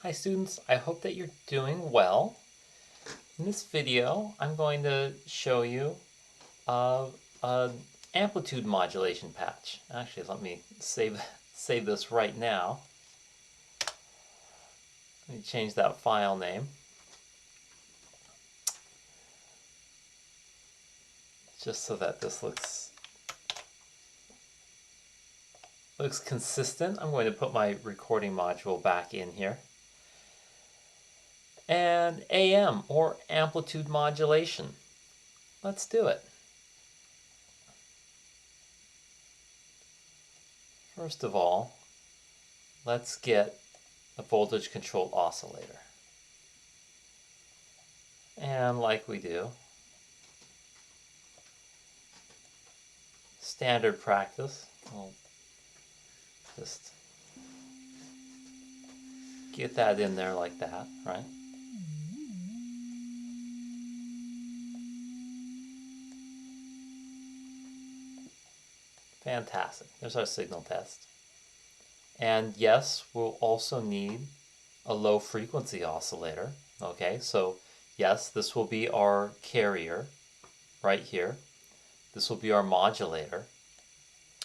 Hi students, I hope that you're doing well. In this video, I'm going to show you an amplitude modulation patch. Actually, let me save this right now. Let me change that file name. Just so that this looks consistent. I'm going to put my recording module back in here. And AM, or amplitude modulation. Let's do it. First of all, let's get a voltage controlled oscillator. And like we do, standard practice, we'll just get that in there like that, right? Fantastic. There's our signal test. And yes, we'll also need a low frequency oscillator. Okay, so yes, this will be our carrier right here. This will be our modulator.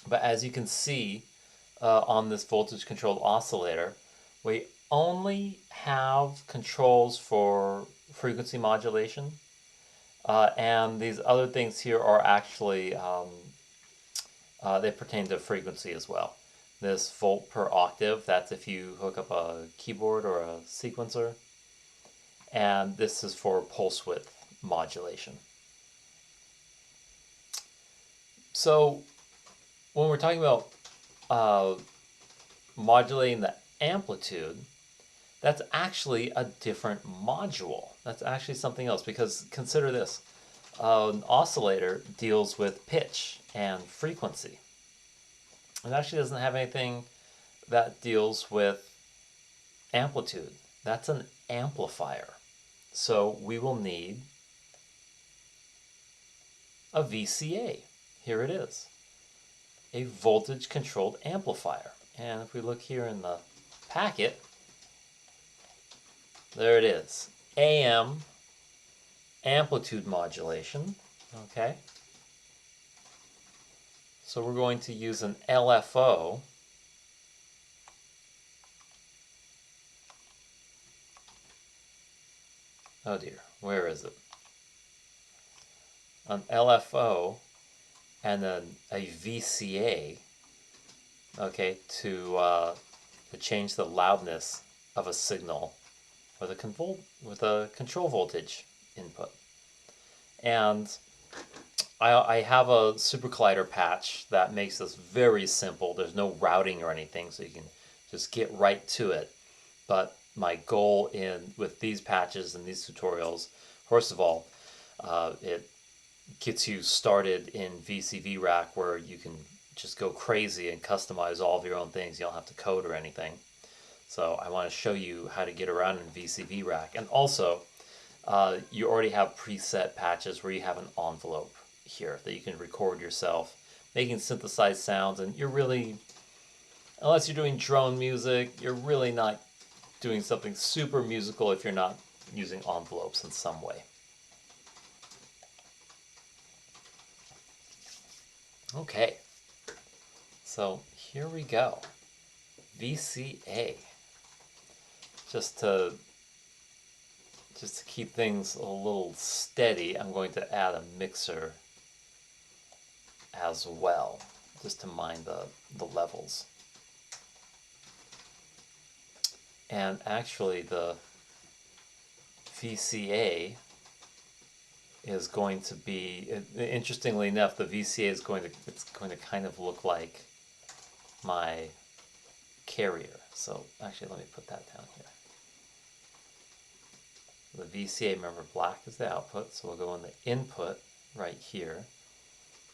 But as you can see on this voltage controlled oscillator, we only have controls for frequency modulation. And these other things here are actually, they pertain to frequency as well. This volt per octave, that's if you hook up a keyboard or a sequencer. And this is for pulse width modulation. So when we're talking about modulating the amplitude, that's actually a different module. That's actually something else, because consider this. An oscillator deals with pitch and frequency. It actually doesn't have anything that deals with amplitude. That's an amplifier. So we will need a VCA. Here it is. A voltage controlled amplifier. And if we look here in the packet, there it is. AM amplitude modulation. Okay. So we're going to use an LFO. Oh dear, where is it? An LFO and then a VCA, okay, to change the loudness of a signal with a control voltage input. And I have a super collider patch that makes this very simple. There's no routing or anything, so you can just get right to it. But my goal with these patches and these tutorials, first of all, it gets you started in VCV Rack, where you can just go crazy and customize all of your own things. You don't have to code or anything. So I want to show you how to get around in VCV Rack. And also, you already have preset patches where you have an envelope here that you can record yourself making synthesized sounds, and you're really, unless you're doing drone music, you're really not doing something super musical if you're not using envelopes in some way. Okay, so here we go. VCA. Just to keep things a little steady, I'm going to add a mixer as well, just to mind the levels. And actually the VCA is going to be, interestingly enough, the VCA is going to kind of look like my carrier. So actually, let me put that down here. The VCA, remember, black is the output, so we'll go in the input right here.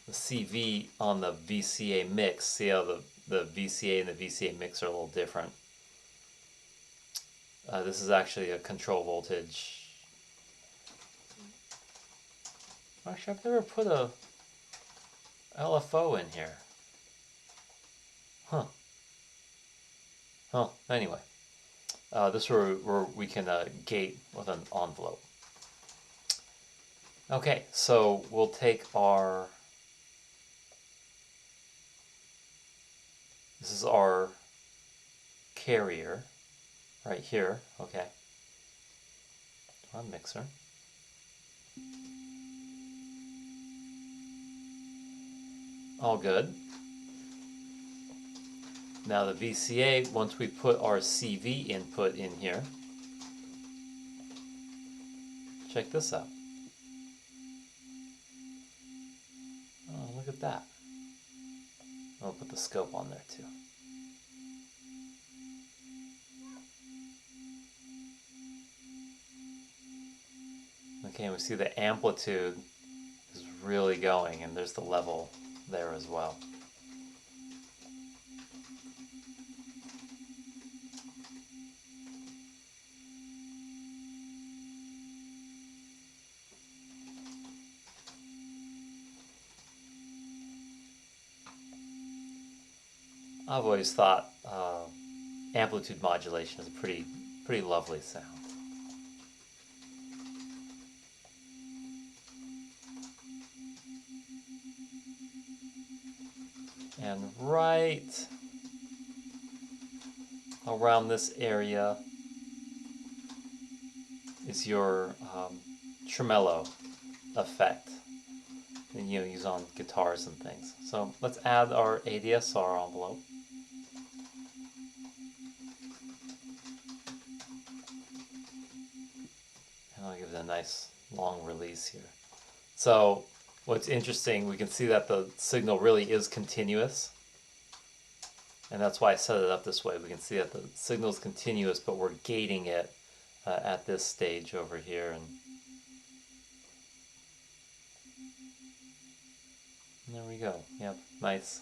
The CV on the VCA mix, see how the VCA and the VCA mix are a little different. This is actually a control voltage. Actually, I've never put a LFO in here. Huh. Oh, anyway. This is where we can gate with an envelope. Okay, so we'll take our, this is our carrier right here, okay. On mixer. All good. Now the VCA, once we put our CV input in here, check this out. Oh, look at that. I'll put the scope on there too. Okay, and we see the amplitude is really going, and there's the level there as well. I've always thought amplitude modulation is a pretty lovely sound. And right around this area is your tremolo effect that you use on guitars and things. So let's add our ADSR envelope. And I'll give it a nice long release here. So what's interesting, we can see that the signal really is continuous. And that's why I set it up this way. We can see that the signal is continuous, but we're gating it at this stage over here. And there we go. Yep, nice.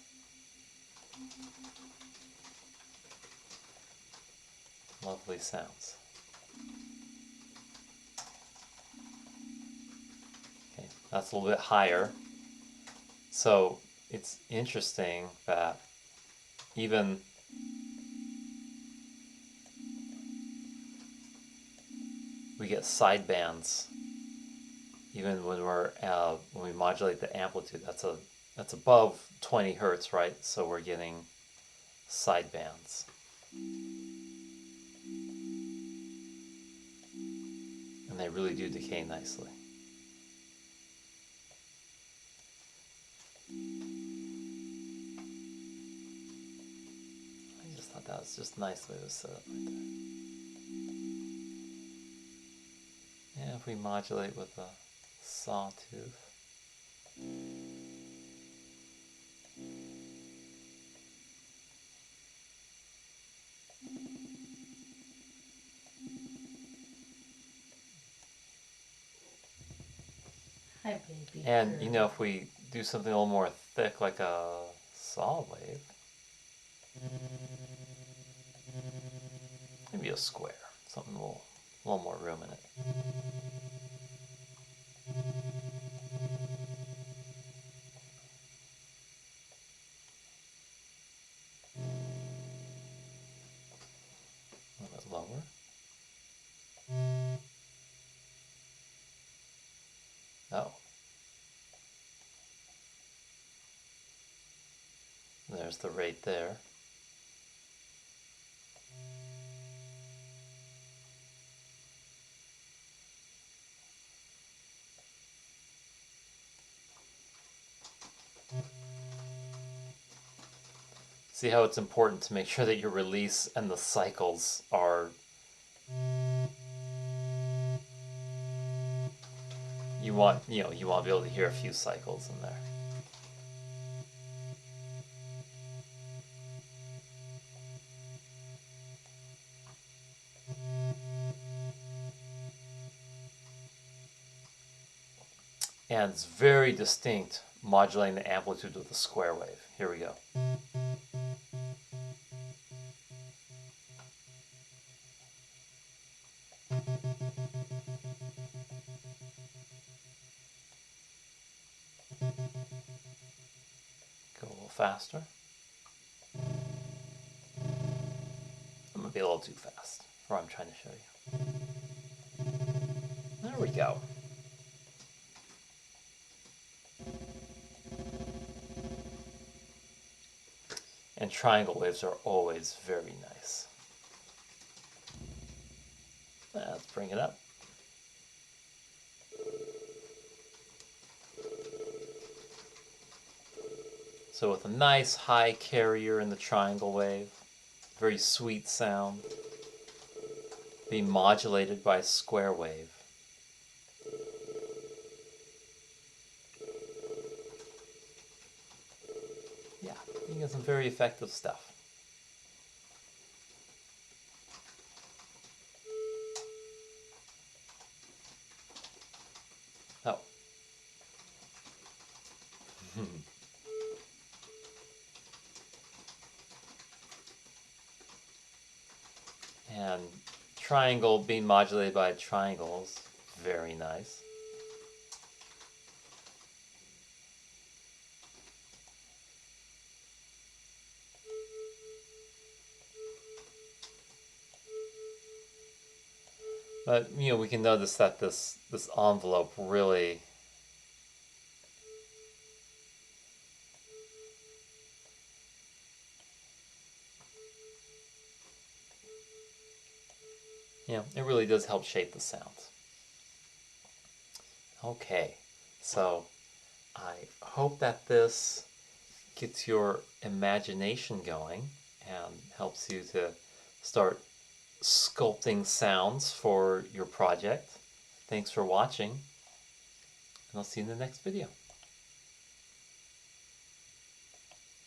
Lovely sounds. Okay, that's a little bit higher. So it's interesting that even we get sidebands even when we modulate the amplitude. That's above 20 hertz, right? So we're getting sidebands. And they really do decay nicely. I just thought that was just nicely set up right there. And if we modulate with a sawtooth. Hi, baby. And you know, if we do something a little more thick, like a saw wave, maybe a square, something a little more room in it. A little bit lower. Oh. There's the rate there. See how it's important to make sure that your release and the cycles are you want to be able to hear a few cycles in there. And it's very distinct modulating the amplitude with the square wave. Here we go. Go a little faster. I'm going to be a little too fast. what I'm trying to show you. There we go. And triangle waves are always very nice. Let's bring it up. So with a nice high carrier in the triangle wave, very sweet sound, being modulated by a square wave. Yeah, you get some very effective stuff. Oh. And triangle being modulated by triangles, very nice. But we can notice that this envelope really it really does help shape the sound. Okay, so I hope that this gets your imagination going and helps you to start sculpting sounds for your project. Thanks for watching, and I'll see you in the next video.